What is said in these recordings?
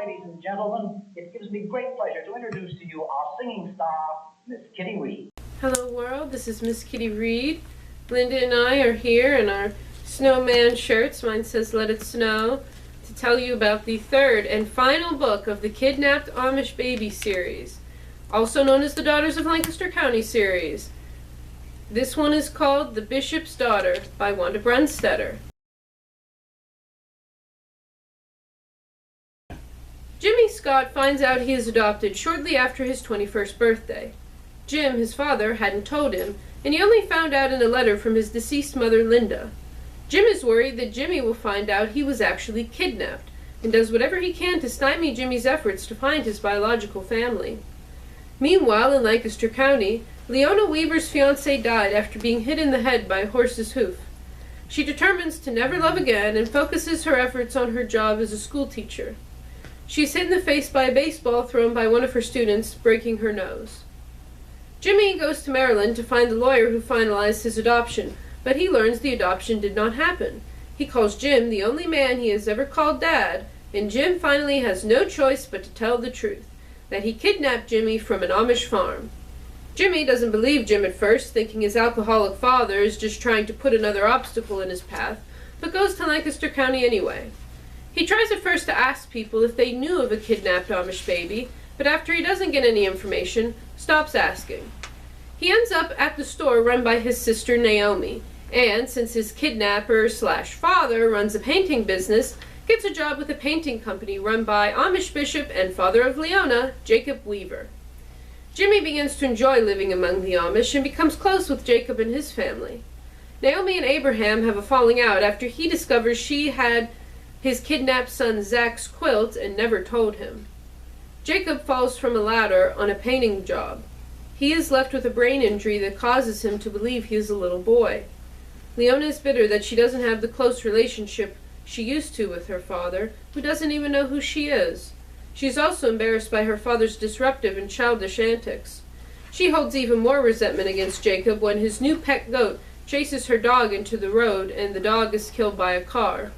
ladies and gentlemen, it gives me great pleasure to introduce to you our singing star, Miss Kitty Reed. Hello world, this is Miss Kitty Reed. Linda and I are here in our snowman shirts, mine says Let It Snow, to tell you about the third and final book of the Kidnapped Amish Baby series, also known as the Daughters of Lancaster County series. This one is called The Bishop's Daughter by Wanda Brunstetter. Jimmy Scott finds out he is adopted shortly after his 21st birthday. Jim, his father, hadn't told him, and he only found out in a letter from his deceased mother, Linda. Jim is worried that Jimmy will find out he was actually kidnapped, and does whatever he can to stymie Jimmy's efforts to find his biological family. Meanwhile, in Lancaster County, Leona Weaver's fiancé died after being hit in the head by a horse's hoof. She determines to never love again and focuses her efforts on her job as a schoolteacher. She's hit in the face by a baseball thrown by one of her students, breaking her nose. Jimmy goes to Maryland to find the lawyer who finalized his adoption, but he learns the adoption did not happen. He calls Jim the only man he has ever called Dad, and Jim finally has no choice but to tell the truth, that he kidnapped Jimmy from an Amish farm. Jimmy doesn't believe Jim at first, thinking his alcoholic father is just trying to put another obstacle in his path, but goes to Lancaster County anyway. He tries at first to ask people if they knew of a kidnapped Amish baby, but after he doesn't get any information, stops asking. He ends up at the store run by his sister Naomi, and since his kidnapper/father runs a painting business, gets a job with a painting company run by Amish bishop and father of Leona, Jacob Weaver. Jimmy begins to enjoy living among the Amish and becomes close with Jacob and his family. Naomi and Abraham have a falling out after he discovers she had his kidnapped son Zach's quilt and never told him. Jacob falls from a ladder on a painting job. He is left with a brain injury that causes him to believe he is a little boy. Leona is bitter that she doesn't have the close relationship she used to with her father, who doesn't even know who she is. She is also embarrassed by her father's disruptive and childish antics. She holds even more resentment against Jacob when his new pet goat chases her dog into the road and the dog is killed by a car.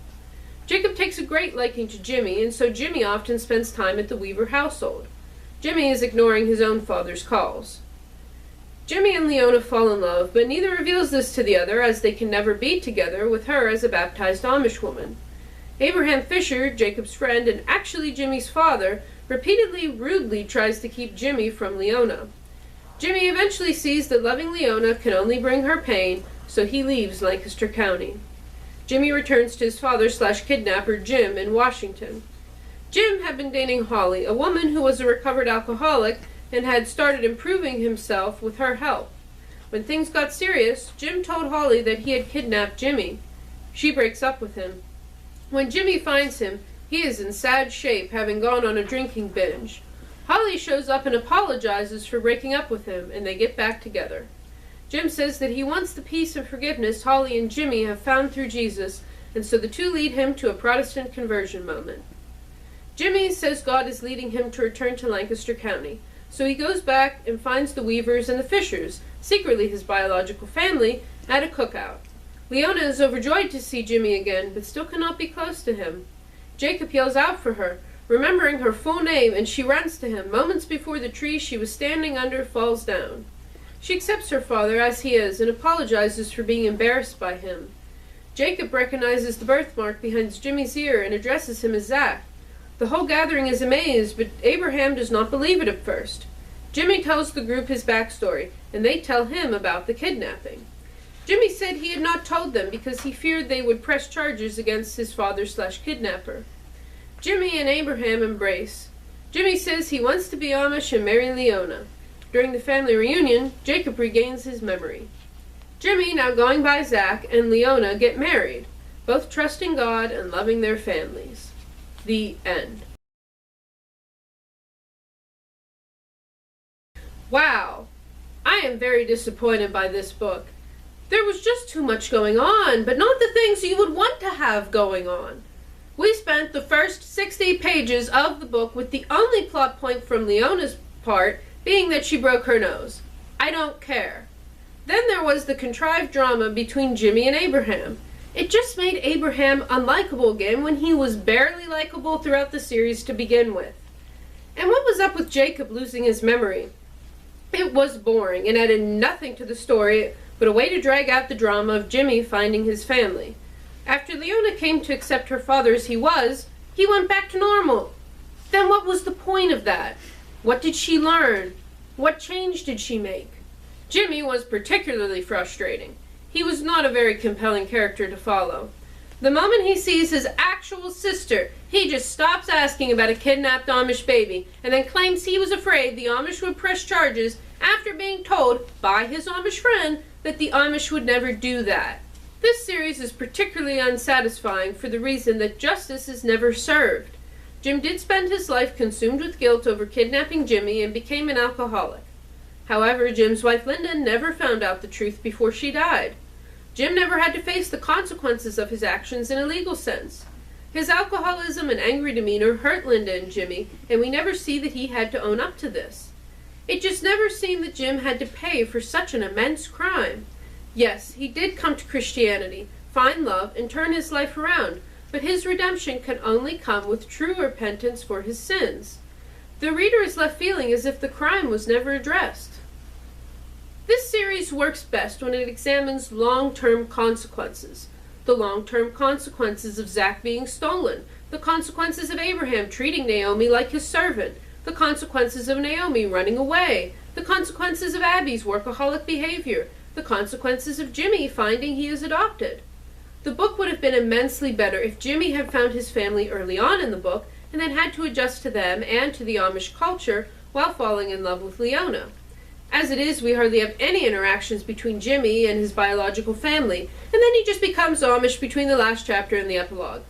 Jacob takes a great liking to Jimmy, and so Jimmy often spends time at the Weaver household. Jimmy is ignoring his own father's calls. Jimmy and Leona fall in love, but neither reveals this to the other, as they can never be together, with her as a baptized Amish woman. Abraham Fisher, Jacob's friend and actually Jimmy's father, repeatedly rudely tries to keep Jimmy from Leona. Jimmy eventually sees that loving Leona can only bring her pain, so he leaves Lancaster County. Jimmy returns to his father/kidnapper Jim in Washington. Jim had been dating Holly, a woman who was a recovered alcoholic and had started improving himself with her help. When things got serious, Jim told Holly that he had kidnapped Jimmy. She breaks up with him. When Jimmy finds him, he is in sad shape, having gone on a drinking binge. Holly shows up and apologizes for breaking up with him, and they get back together. Jim says that he wants the peace and forgiveness Holly and Jimmy have found through Jesus, and so the two lead him to a Protestant conversion moment. Jimmy says God is leading him to return to Lancaster County, so he goes back and finds the Weavers and the Fishers, secretly his biological family, at a cookout. Leona is overjoyed to see Jimmy again, but still cannot be close to him. Jacob yells out for her, remembering her full name, and she runs to him moments before the tree she was standing under falls down. She accepts her father as he is and apologizes for being embarrassed by him. Jacob recognizes the birthmark behind Jimmy's ear and addresses him as Zach. The whole gathering is amazed, but Abraham does not believe it at first. Jimmy tells the group his backstory, and they tell him about the kidnapping. Jimmy said he had not told them because he feared they would press charges against his father/kidnapper. Jimmy and Abraham embrace. Jimmy says he wants to be Amish and marry Leona. During the family reunion, Jacob regains his memory. Jimmy, now going by Zach, and Leona get married, both trusting God and loving their families. The end. Wow, I am very disappointed by this book. There was just too much going on, but not the things you would want to have going on. We spent the first 60 pages of the book with the only plot point from Leona's part being that she broke her nose. I don't care. Then there was the contrived drama between Jimmy and Abraham. It just made Abraham unlikable again when he was barely likable throughout the series to begin with. And what was up with Jacob losing his memory? It was boring and added nothing to the story but a way to drag out the drama of Jimmy finding his family. After Leona came to accept her father as he went back to normal. Then what was the point of that? What did she learn? What change did she make? Jimmy was particularly frustrating. He was not a very compelling character to follow. The moment he sees his actual sister, he just stops asking about a kidnapped Amish baby and then claims he was afraid the Amish would press charges after being told by his Amish friend that the Amish would never do that. This series is particularly unsatisfying for the reason that justice is never served. Jim did spend his life consumed with guilt over kidnapping Jimmy and became an alcoholic. However, Jim's wife Linda never found out the truth before she died. Jim never had to face the consequences of his actions in a legal sense. His alcoholism and angry demeanor hurt Linda and Jimmy, and we never see that he had to own up to this. It just never seemed that Jim had to pay for such an immense crime. Yes, he did come to Christianity, find love, and turn his life around, but his redemption can only come with true repentance for his sins. The reader is left feeling as if the crime was never addressed. This series works best when it examines long-term consequences. The long-term consequences of Zach being stolen, the consequences of Abraham treating Naomi like his servant, the consequences of Naomi running away, the consequences of Abby's workaholic behavior, the consequences of Jimmy finding he is adopted. The book would have been immensely better if Jimmy had found his family early on in the book and then had to adjust to them and to the Amish culture while falling in love with Leona. As it is, we hardly have any interactions between Jimmy and his biological family, and then he just becomes Amish between the last chapter and the epilogue.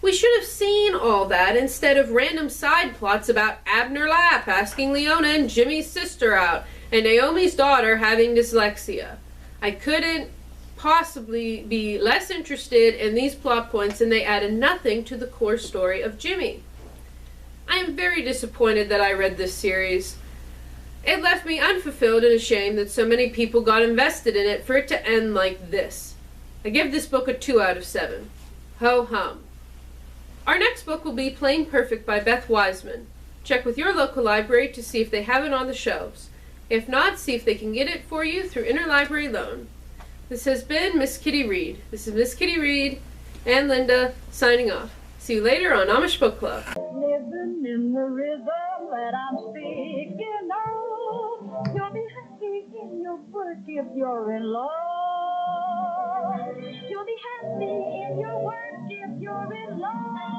We should have seen all that instead of random side plots about Abner Lapp asking Leona and Jimmy's sister out, and Naomi's daughter having dyslexia. I couldn't possibly be less interested in these plot points, and they added nothing to the core story of Jimmy. I am very disappointed that I read this series. It left me unfulfilled and ashamed that so many people got invested in it for it to end like this. I give this book a 2 out of 7. Ho hum. Our next book will be Plain Perfect by Beth Wiseman. Check with your local library to see if they have it on the shelves. If not, see if they can get it for you through interlibrary loan. This has been Miss Kitty Reed. This is Miss Kitty Reed and Linda signing off. See you later on Amish Book Club. Living in the rhythm that I'm speaking of. You'll be happy in your work if you're in love. You'll be happy in your work if you're in love.